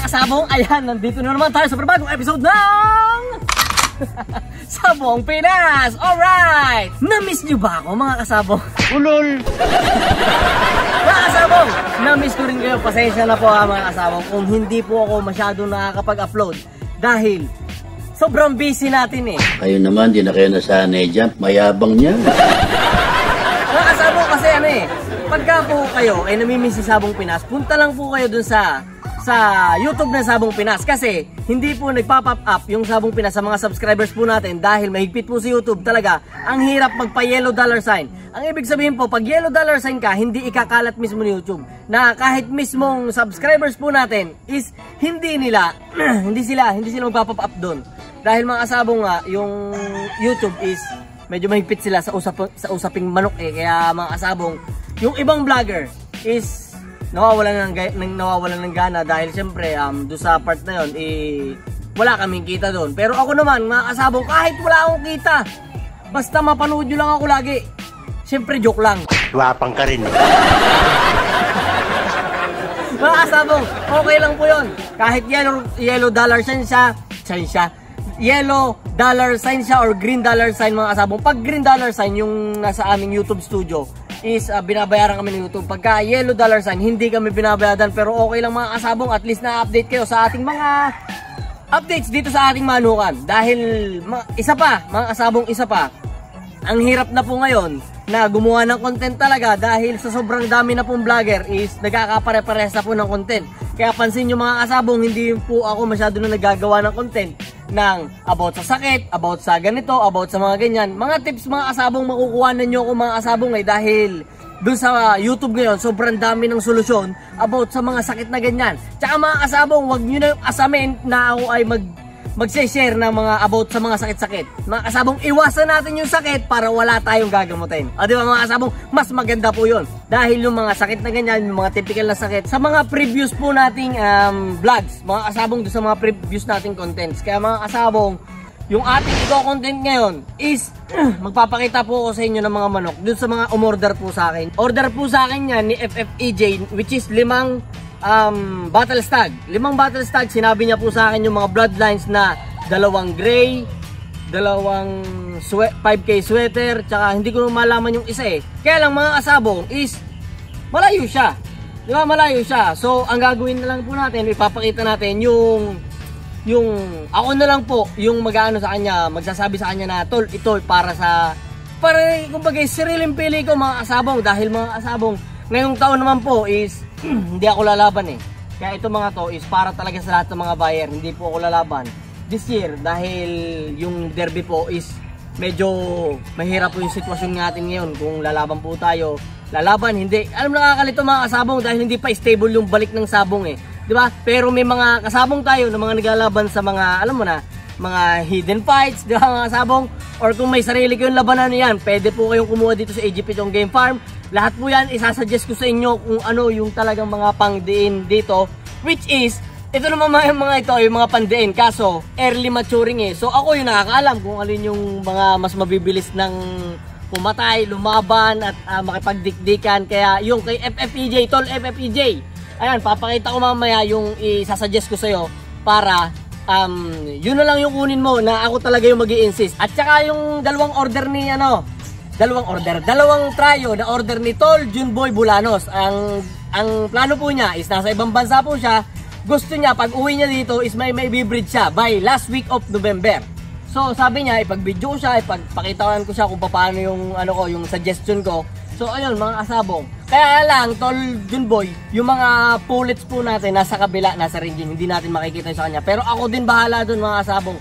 kasabong, ayan, nandito na naman tayo sa panibagong episode ng Sabong Pinas! Alright! Na-miss nyo ba ako mga kasabong? Ulol! Mga kasabong, na-miss ko rin kayo. Pasensya na po mga kasabong kung hindi po ako masyadong nakakapag-upload dahil sobrang busy natin eh. Kayo naman, di na kayo nasanay dyan. Mayabang niya. Mga kasabong kasi ano eh, pagka po kayo ay namimiss si Sabong Pinas, punta lang po kayo dun sa YouTube ng Sabong Pinas kasi hindi po nagpa-pop up yung Sabong Pinas sa mga subscribers po natin dahil mahigpit po si YouTube talaga. Ang hirap magpa-yellow dollar sign. Ang ibig sabihin po, pag yellow dollar sign ka, hindi ikakalat mismo ni YouTube. Na kahit mismong subscribers po natin is hindi sila magpa-pop up doon. Dahil mga kasabong nga, yung YouTube is medyo mahigpit sila sa usaping manok eh. Kaya mga kasabong, yung ibang vlogger is nawawalan ng gana dahil siyempre doon sa part na yon wala kaming kita doon. Pero ako naman mga kasabong, kahit wala akong kita, basta mapanood nyo lang ako lagi. Siyempre joke lang. Wapang ka rin. Mga kasabong, okay lang po yun. Kahit yellow dollar sign siya, yellow dollar sign siya or green dollar sign mga kasabong. Pag green dollar sign yung nasa aming YouTube studio is binabayaran kami ng YouTube. Pagka yellow dollar sign, hindi kami binabayaran. Pero okay lang mga kasabong, at least na-update kayo sa ating mga updates dito sa ating manukan. Dahil isa pa, mga kasabong, ang hirap na po ngayon na gumawa ng content talaga dahil sa sobrang dami na pong vlogger is nagkakapare-pares na po ng content. Kaya pansin nyo mga kasabong, hindi po ako masyado na nagagawa ng content ng about sa sakit, about sa ganito, about sa mga ganyan. Mga tips mga kasabong makukuha na nyo ako mga kasabong dahil dun sa YouTube ngayon, sobrang dami ng solusyon about sa mga sakit na ganyan. Tsaka mga kasabong, wag nyo na asamin na ako ay mag-share ng mga about sa mga sakit-sakit. Mga kasabong, iwasan natin yung sakit para wala tayong gagamutin. O diba mga kasabong, mas maganda po yun. Dahil yung mga sakit na ganyan, yung mga typical na sakit, sa mga previous po nating vlogs, mga kasabong, doon sa mga previous nating contents. Kaya mga kasabong, yung ating content ngayon is magpapakita po ako sa inyo ng mga manok doon sa mga umorder po sa akin. Order po sa akin yan ni FFEJ, which is 5 battle stag. 5 battle stag, sinabi niya po sa akin yung mga bloodlines na 2 gray, 2 5K sweater, tsaka hindi ko malaman yung isa eh. Kaya lang mga kasabong is malayo siya. Di ba malayo siya? So ang gagawin na lang po natin, ipapakita natin yung ako na lang po yung mag-aano sa kanya, magsasabi sa kanya na tol, ito para kumbaga sariling pili ko mga kasabong. Dahil mga kasabong, ngayong taon naman po is hindi ako lalaban eh. Kaya ito mga to is para talaga sa lahat ng mga buyer. Hindi po ako lalaban this year dahil yung derby po is medyo mahirap po yung sitwasyon natin ngayon. Kung lalaban po tayo, lalaban, hindi. Alam nakakalito mga kasabong dahil hindi pa stable yung balik ng sabong eh. Diba? Pero may mga kasabong tayo na mga naglalaban sa mga, alam mo na, mga hidden fights, diba mga kasabong? Or kung may sarili kayong labanan yan, pwede po kayong kumuha dito sa AGP Chong Game Farm. Lahat po yan, isasuggest ko sa inyo kung ano yung talagang mga pangdiin dito. Which is, ito naman mga ito, yung mga pandiin. Kaso, early maturing eh. So ako yung nakakaalam kung alin yung mga mas mabibilis ng pumatay, lumaban, at makipagdikdikan. Kaya yung kay FFEJ, tol FFEJ. Ayan, papakita ko mamaya yung isasuggest ko sa'yo para yun na lang yung kunin mo na ako talaga yung mag-i-insist. At saka yung dalawang tryo na order ni Tol Junboy Bulanos. Ang plano po niya is nasa ibang bansa po siya. Gusto niya pag uwi niya dito is may bibreed siya by last week of November. So sabi niya ipag-video ko siya, ipagpakitaan ko siya kung paano yung yung suggestion ko. So ayun mga kasabong. Kaya lang Tol Junboy, yung mga pullets po natin nasa kabila, nasa ringing, hindi natin makikita sa kanya. Pero ako din bahala doon mga kasabong.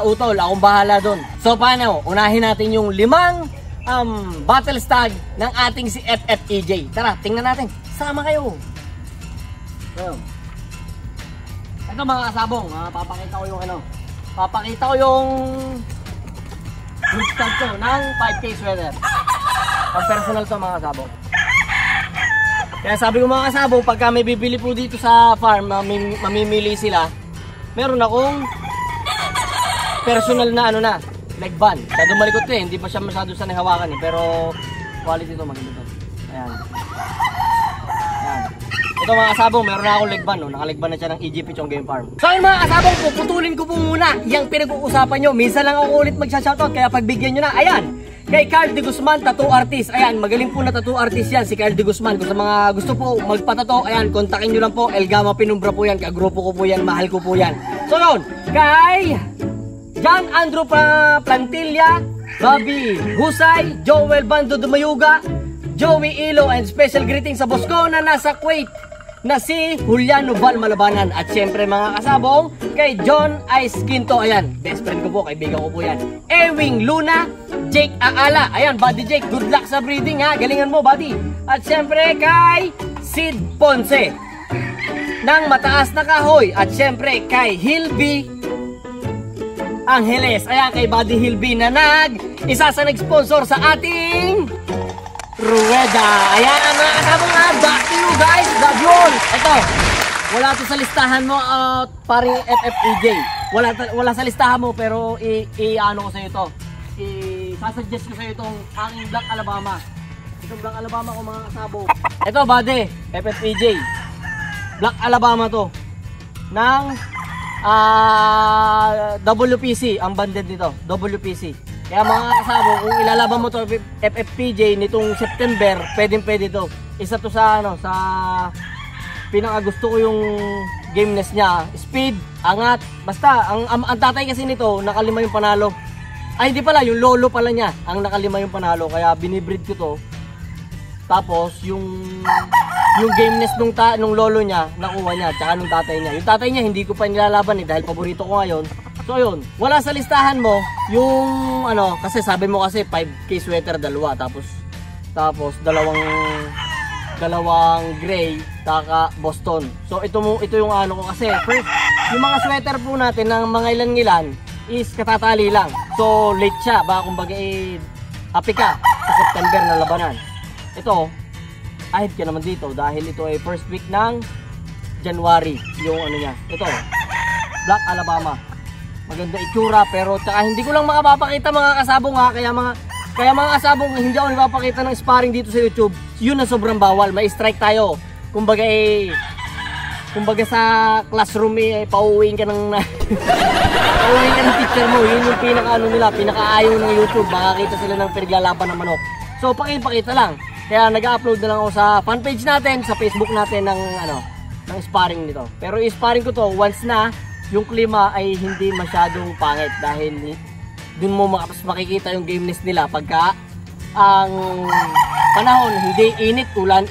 Utol, akong bahala doon. So paano? Unahin natin yung 5 battle stag ng ating si FFEJ. Tara, tingnan natin. Sama kayo. So, ito mga kasabong, papakita ko yung papakita ko yung stag ko ng 5K sweater. Pag personal to mga kasabong. Kaya sabi ko mga kasabong, pagka may bibili po dito sa farm, mamimili sila, meron akong personal na leg band. Kaya malikot to eh, hindi pa siya masyado sanay hawakan eh, pero quality to, maganda to. Ayan. Ayan. Ito mga kasabong, meron na akong legban, no? Nakalegban na siya ng EGP Chong Game Farm. So yun mga kasabong, puputulin ko po muna yung pinag-uusapan nyo. Minsan lang ako ulit magsha-shoutout, kaya pagbigyan nyo na. Ayan, kay Carl De Guzman, tattoo artist. Ayan, magaling po na tattoo artist yan, si Carl De Guzman. Kung sa mga gusto po magpatato, ayan, kontakin nyo lang po. El Gama Penumbra po yan, kagrupo ko po yan, mahal ko po yan. So yun, kay John Andrew Plantilla, Bobby Husay, Joel Bando Dumayuga, Joey Ilo, and special greeting sa boss ko na nasa Kuwait na si Juliano Val Malabanan. At syempre mga kasabong, kay John Ice Quinto, ayan, best friend ko po, kaibigan ko po yan. Ewing Luna, Jake Aala, ayan, buddy Jake, good luck sa breeding ha, galingan mo buddy. At syempre kay Sid Ponce ng Mataas na Kahoy. At syempre kay Hilby Angeles, ayan, kay buddy Hilby na isa sa nag-sponsor sa ating Rueda. Ayan ang mga kasabong nga. Back to you guys. Love you all. Ito, wala to sa listahan mo, paring FFEJ. Wala sa listahan mo, pero i-ano ko sa ito. Sasuggest ko sa itong aking Black Alabama. Itong Black Alabama ko mga kasabong. Ito, bade, FFEJ. Black Alabama to. Ng WPC, ang banded nito. WPC. Kaya mga kasabong, kung ilalaban mo to FFPJ nitong September, pwede to. Isa to sa sa pinakagusto ko yung gameness niya. Speed, angat, basta ang tatay kasi nito nakalima yung panalo. Ay hindi pala, yung lolo pala niya ang nakalima yung panalo, kaya binibreed ko to. Tapos yung gameness nung lolo niya nakuha niya, tsaka nung tatay niya. Yung tatay niya hindi ko pa nilalaban dahil paborito ko ngayon. So yun, wala sa listahan mo yung kasi sabi mo kasi 5K sweater dalawa, tapos dalawang gray taka Boston. So ito yung ko kasi first, yung mga sweater po natin ng mga ilan is katatali lang. So late siya, baka kumbaga apika sa September na labanan. Ito, ahid ka naman dito dahil ito ay first week ng January yung niya. Ito, Black Alabama. Maganda itsura, pero tsaka hindi ko lang makapapakita mga kasabong ha, kaya mga kasabong hindi ako nagpapakita ng sparring dito sa YouTube. Yun na sobrang bawal, may strike tayo. Kumbaga sa classroom pauuwiin ka ng pauuwiin ka ng teacher mo. Yun yung pinakaayaw ng YouTube, makakita sila ng pinaglalaban ng manok. So pakipakita lang. Kaya nag-upload na lang ako sa fanpage natin, sa Facebook natin ng sparring nito. Pero i-sparring ko to once na yung klima ay hindi masyadong pangit, dahil dun mo makikita yung gameness nila pagka ang panahon hindi init ulan.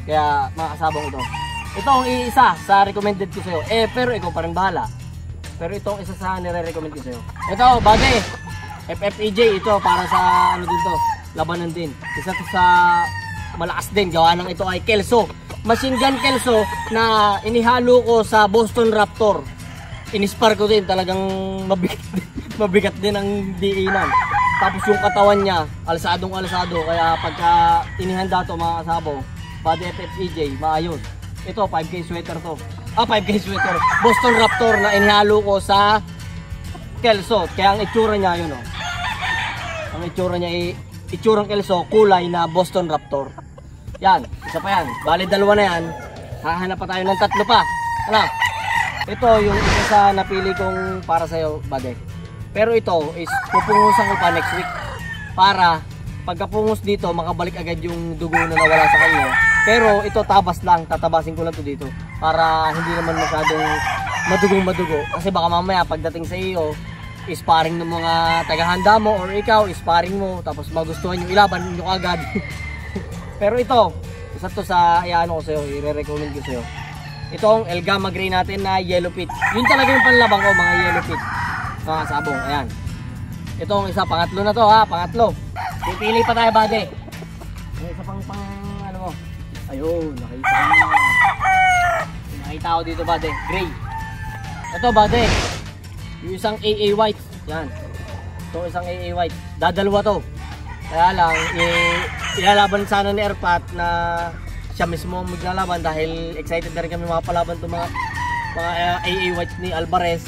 Kaya mga kasabong ito ang isa sa recommended ko sa'yo. Pero ikaw pa rin bahala. Pero itong isa sa nire-recommend ko sa'yo. Ito, bagay FFEJ, ito para sa dito, labanan din. Isa to sa malakas din, gawa ng ito ay Kelso, machine gun Kelso na inihalo ko sa Boston Raptor. Inispar ko din, talagang mabigat din ang diinan. Tapos yung katawan niya, alsadong, kaya pagka inihanda to mga kasabong, body FFEJ, maayos. Ito, 5K sweater to. 5K sweater. Boston Raptor na inihalo ko sa Kelso. Kaya ang itsura niya, yun ang itsura niya itsurang Kelso, kulay na Boston Raptor. Yan, isa pa yan. Bali, dalawa na yan. Hahanap pa tayo ng tatlo pa. Ito yung isa sa napili kong para sa'yo, bagay. Pero ito is pupungusan ko pa next week para pagkapungos dito makabalik agad yung dugo na nawala sa kanya. Pero ito tabas lang, tatabasin ko lang to dito para hindi naman masyadong madugo. Kasi baka mamaya pagdating sa iyo, sparring ng mga tagahanda mo or ikaw, sparring mo, tapos magustuhan yung ilaban nyo agad. Pero ito, isa to sa ko sa'yo, i-recommend ko sa'yo. Itong El Gama Gray natin na yellow pit. Yun talaga yung panlabang ko, mga yellow pit. Mga sabong, ayan. Itong isa, pangatlo na to ha, pangatlo. Pipili pa tayo, bade. May isa pang mo. Ayun, nakita ko dito, bade. Gray. Ito, bade. Yung isang AA white. Yan. Itong isang AA white. Dadalwa to. Kaya lang, ilalaban sana ni Erpat na siya mismo maglalaban dahil excited na rin kami mapalaban itong mga AA whites ni Alvarez.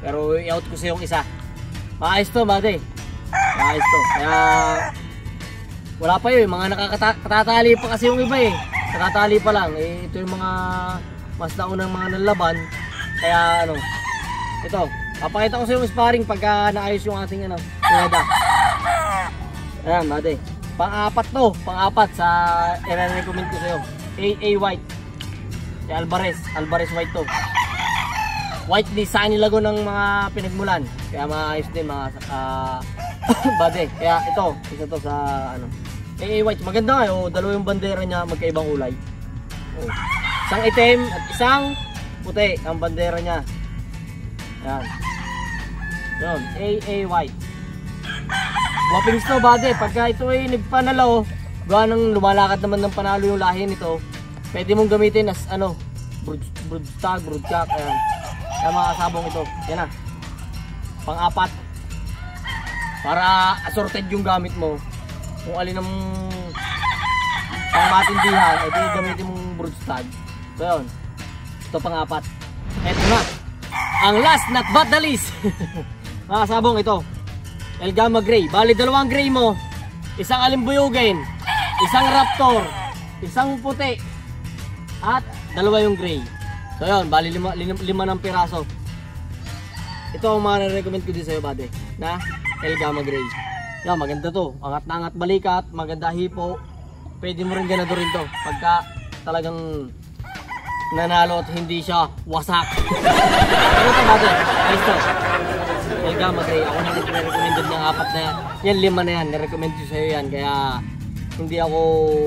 Pero i-out ko siya yung isa. Maayos to, bade. Maayos to. Kaya wala pa yun, mga nakakatatali pa kasi yung iba nakatali pa lang. Eh, ito yung mga mas naunang mga nalaban. Kaya ano, ito, papakita ko sa yung sparring pagka naayos yung ating ano, pinada. Ayan, bade. Pang-apat to, pang-apat sa i-recommend ko sa'yo. AA White. Si Alvarez White to. White di sa nilago ng mga pinagmulan. Kaya maayos din mga bade. Kaya ito, isa to sa ano. AA White, maganda nga oh, dalawa yung bandera niya magkaibang kulay. Oh. Isang itim at isang puti ang bandera niya. Yan. Yun, AA White. Wapings to bade, pagka ito ay nagpanalo, gawa ng lumalakad naman ng panalo yung lahi nito, pwede mong gamitin as ano, broodstag, broodcock, ayan. Kaya mga kasabong ito, yan na. Pang-apat. Para assorted yung gamit mo. Kung alin ang pang-matindihan, ito yung gamitin mong broodstag. So yun, ito pang-apat. Eto na, ang last not but the least. Mga kasabong ito. El Gamma Gray. Bali, dalawang gray mo. Isang alimbuyugin. Isang raptor. Isang puti. At dalawa yung gray. So yun, bali lima ng piraso. Ito ang mga na-recommend ko din sa'yo, bade. Na El Gamma Gray. Yan, maganda to. Angat na angat balikat. Maganda hipo. Pwede mo rin ganadorin to. Pagka talagang nanalo at hindi siya wasak. Ano to, bade? Ayos to. El Gamma Gray, ako na nag-recommended ng apat na yan, 5 na yan, na-recommend ko sa'yo yan, kaya hindi ako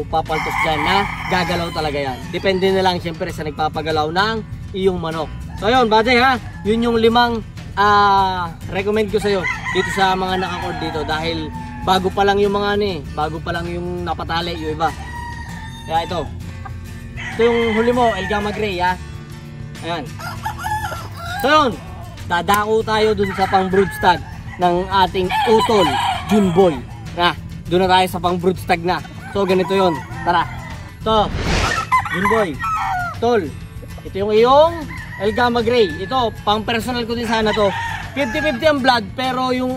papaltos dyan na gagalaw talaga yan. Depende na lang siyempre sa nagpapagalaw ng iyong manok. So yun, bade ha, yun yung 5 recommend ko sa'yo dito sa mga naka-cord dito dahil bago pa lang yung mga bago pa lang yung napatali yung iba. Kaya ito yung huli mo, El Gamma Gray ha. Ayan. So yun, dadako tayo dun sa pang broodstag ng ating utol, Junboy. Na, dun na tayo sa pang broodstag na. So ganito yon. Tara. So, Junboy, tol, ito yung iyong El Gamma Gray. Ito, pang personal ko din sana to. 50-50 ang blood, pero yung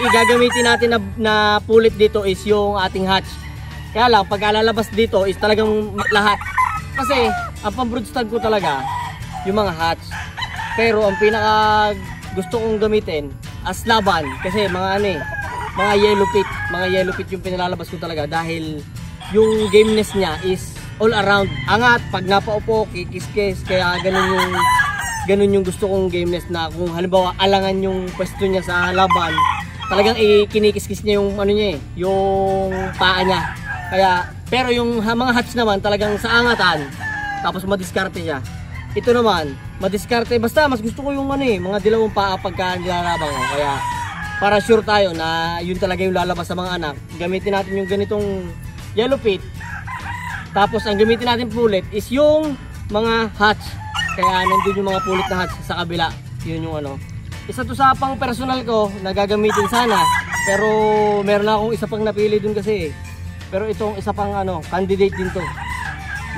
igagamitin natin na pulit dito is yung ating hatch. Kaya lang, pag lalabas dito is talagang lahat. Kasi, ang pang broodstag ko talaga, yung mga hatch. Pero ang pinaka gusto kong gamitin as laban kasi mga mga yellow pit yung pinalalabas ko talaga dahil yung gameness niya is all around. Angat, pag napaupo, kikis-kis, kaya ganun yung gusto kong gameness na kung halimbawa alangan yung pwesto niya sa laban, talagang kinikis-kis niya yung yung paa niya. Kaya pero yung mga hatch naman talagang sa angatan tapos madiskarte siya. Ito naman, madiskarte. Basta mas gusto ko yung mga dilawang paa pagka nilalabang ko. Kaya para sure tayo na yun talaga yung lalabas sa mga anak, gamitin natin yung ganitong yellow pit. Tapos ang gamitin natin pulit is yung mga hatch. Kaya nandun yung mga pulit na hatch sa kabila. Yun yung Isa to sa pang personal ko na gagamitin sana. Pero meron akong isa pang napili dun kasi. Pero itong isa pang candidate din to.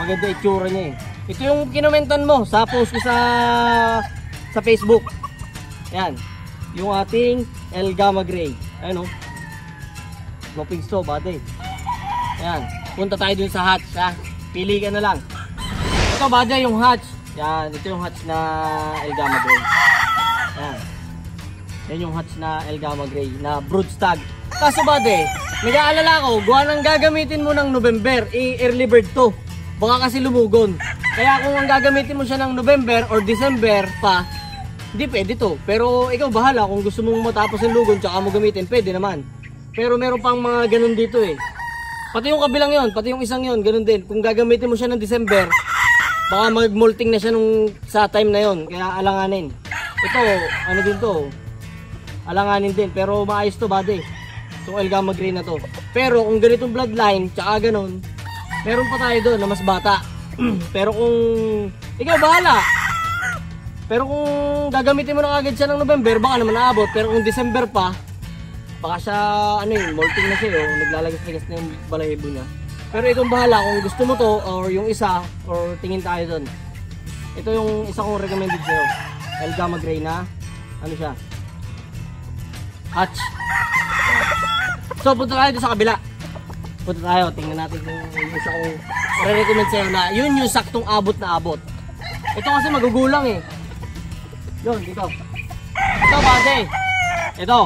Maganda itsura niya eh. Ito yung kinomentan mo sa post ko sa Facebook. Ayan. Yung ating El Gamma Gray. Ayan o. Lopings to, bade. Ayan. Punta tayo dun sa hatch ha. Pili ka na lang. Ito bade yung hatch. Ayan. Ito yung hatch na El Gamma Gray. Ayan. Yan yung hatch na El Gamma Gray na broodstag. Kaso bade, nag-aalala ko, gawa nang gagamitin mo ng November, early bird to. Baka kasi lumugon. Kaya kung ang gagamitin mo siya ng November or December pa, hindi pwede to. Pero ikaw bahala kung gusto mong matapos ang lugon tsaka mo gamitin, pwede naman. Pero meron pang mga ganun dito eh. Pati yung kabilang yon, pati yung isang yon, ganun din. Kung gagamitin mo siya ng December, baka mag-molting na siya sa time na yon. Kaya alanganin. Ito, din to. Alanganin din, pero maayos to bade. Itong El Gamma Gray na to. Pero kung ganitong bloodline, tsaka ganun, meron pa tayo doon na mas bata. Pero kung ikaw bahala. Pero kung gagamitin mo na agad siya ng November, baka naman naabot. Pero kung December pa, baka siya molting na siya, naglalagas-lagas na yung balahibo niya. Pero itong bahala kung gusto mo to or yung isa or tingin tayo doon. Ito yung isa kong recommended sa'yo. El Gamma Gray na siya, hatch. So punta tayo doon sa kabila. Punta tayo, tingnan natin kung yung isa kong re-recommend sa'yo na yun yung saktong abot na abot. Ito kasi magugulang eh. Yun, dito. Ito base. Ito.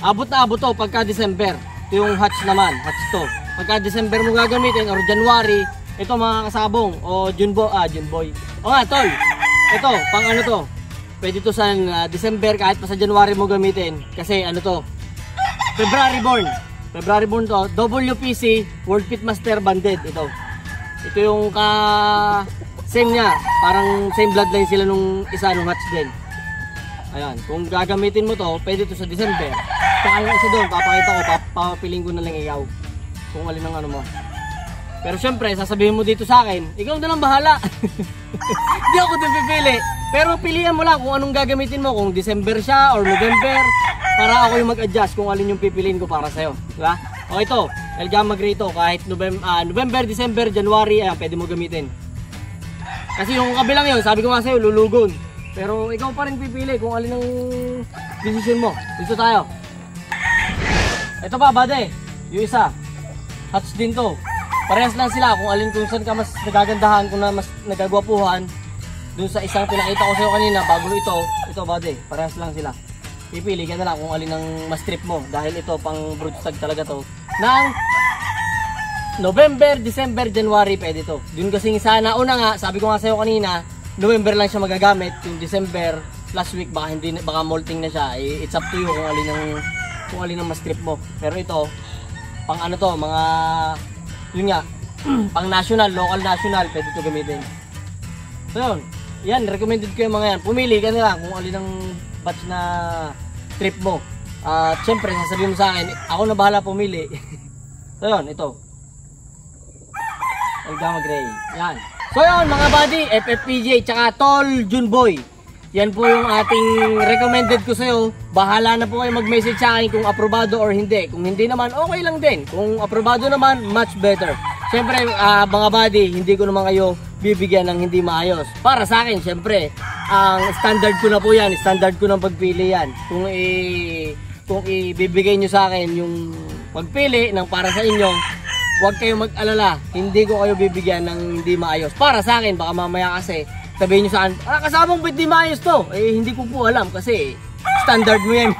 Abot na abot to pagka December. Ito yung hatch naman, hatch to. Pagka December mo gagamitin or January, ito mga kasabong o Junboy. O nga, tol. Ito, pang ano to. Pwede to sa December kahit pa sa January mo gamitin. Kasi ano to, February born. February born to, WPC World Pit Master Banded. Ito yung same niya. Parang same bloodline sila nung isa nung hatch din. Ayan, kung gagamitin mo to, pwede to sa December. Saka yung isa doon, papakita ko, papapiling ko na lang ikaw kung alin ang ano mo. Pero syempre, sasabihin mo dito sa akin, ikaw na lang bahala. Hindi ako din pipili. Pero pilihan mo lang kung anong gagamitin mo, kung December siya or November, para ako yung mag-adjust kung alin yung pipiliin ko para sa'yo. Diba? O ito, El Gamma Gray to, kahit November, December, January, ayan, pwede mo gamitin. Kasi yung kabilang yun, sabi ko nga sa'yo, lulugon. Pero ikaw pa rin pipili kung alin ang decision mo. Dito tayo. Ito pa, bade, yung isa, hatch din to. Parehas lang sila kung alin kung saan ka mas nagagandahan, kung na mas nagagwapuhan. Dun sa isang pinakita ko sa'yo kanina, bago ito bade, parehas lang sila. Pipili ka na lang kung alin ang mas trip mo. Dahil ito, pang broodstag talaga to. Nang November, December, January, pwede to. Dun kasing sana, una nga, sabi ko nga sa'yo kanina, November lang siya magagamit. Yung December, last week, baka molting na siya. It's up to you kung alin ang mas trip mo. Pero ito, pang ano to, mga, yun nga, pang national, local national, pwede to gamitin. So yun, yan, recommended ko yung mga yan. Pumili ka na lang kung alin ang batch na trip mo. At syempre, sasabihin mo sa akin, ako na bahala pumili. So yun, ito. El Gamma Gray. Yan. So yun, mga buddy, FFPJ, tsaka Tol Junboy. Yan po yung ating recommended ko sa'yo. Bahala na po kayo mag-message sa akin kung aprobado or hindi. Kung hindi naman, okay lang din. Kung aprobado naman, much better. Siyempre, mga buddy, hindi ko naman kayo bibigyan ng hindi maayos. Para sa akin, siyempre, ang standard ko na po yan. Standard ko ng pagpili yan. Kung ibibigay nyo sa akin yung pagpili ng para sa inyo, huwag kayong mag-alala. Hindi ko kayo bibigyan ng hindi maayos. Para sa akin, baka mamaya kasi, sabihin nyo sa akin, kasabang ba't di maayos to? Hindi ko po alam kasi standard mo yan.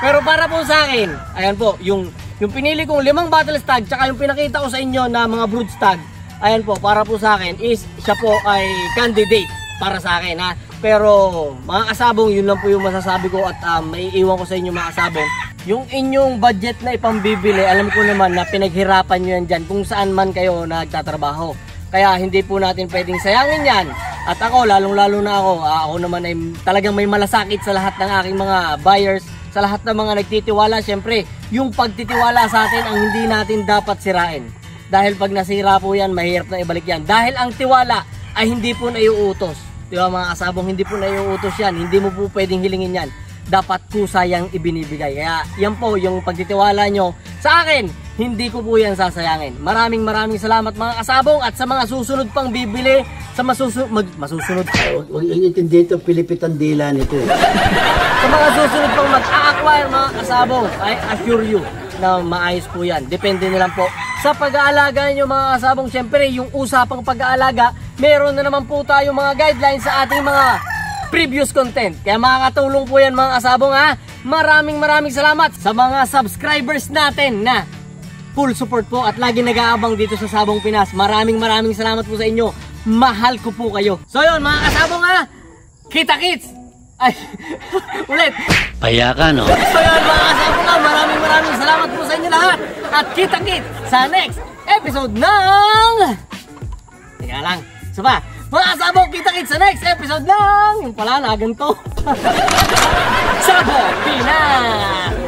Pero para po sa akin, ayan po, yung pinili kong 5 battle stag, tsaka yung pinakita ko sa inyo na mga brood stag, ayan po, para po sa akin is, siya po ay candidate para sa akin ha. Pero mga kasabong, yun lang po yung masasabi ko at may iwan ko sa inyo mga kasabong. Yung inyong budget na ipambibili, alam ko naman na pinaghirapan nyo yan dyan kung saan man kayo nagtatrabaho. Kaya hindi po natin pwedeng sayangin yan. At ako, lalong-lalo na ako naman ay talagang may malasakit sa lahat ng aking mga buyers, sa lahat ng mga nagtitiwala. Siyempre, yung pagtitiwala sa atin ang hindi natin dapat sirain. Dahil pag nasira po yan, mahirap na ibalik yan. Dahil ang tiwala ay hindi po naiuutos. Diba mga kasabong, hindi po naiuutos yan. Hindi mo po pwedeng hilingin yan. Dapat kusayang ibinibigay. Kaya yan po yung pagtitiwala nyo sa akin, hindi ko po yan sasayangin. Maraming salamat mga kasabong at sa mga susunod pang bibili, sa masusunod. Huwag intindihin ito, pilipitan dila nito. Sa mga susunod pang mag-acquire mga kasabong, I assure you na maayos po yan. Depende na lang po sa pag-aalaga nyo mga kasabong. Siyempre yung usapang pag-aalaga, meron na naman po tayo mga guidelines sa ating mga previous content. Kaya makakatulong po yan mga kasabong ha. Maraming salamat sa mga subscribers natin na full support po at lagi nag-aabang dito sa Sabong Pinas. Maraming salamat po sa inyo. Mahal ko po kayo. So yun mga kasabong ha, kita-kits! Ay, ulit! Paya ka, no? So yun mga kasabong ha, maraming salamat po sa inyo lahat. At kita-kits sa next episode ng... Teka lang, isa pa. Mga kasabong, kita-kits sa next episode ng... Yung pala, naganto. Sabong Pinas!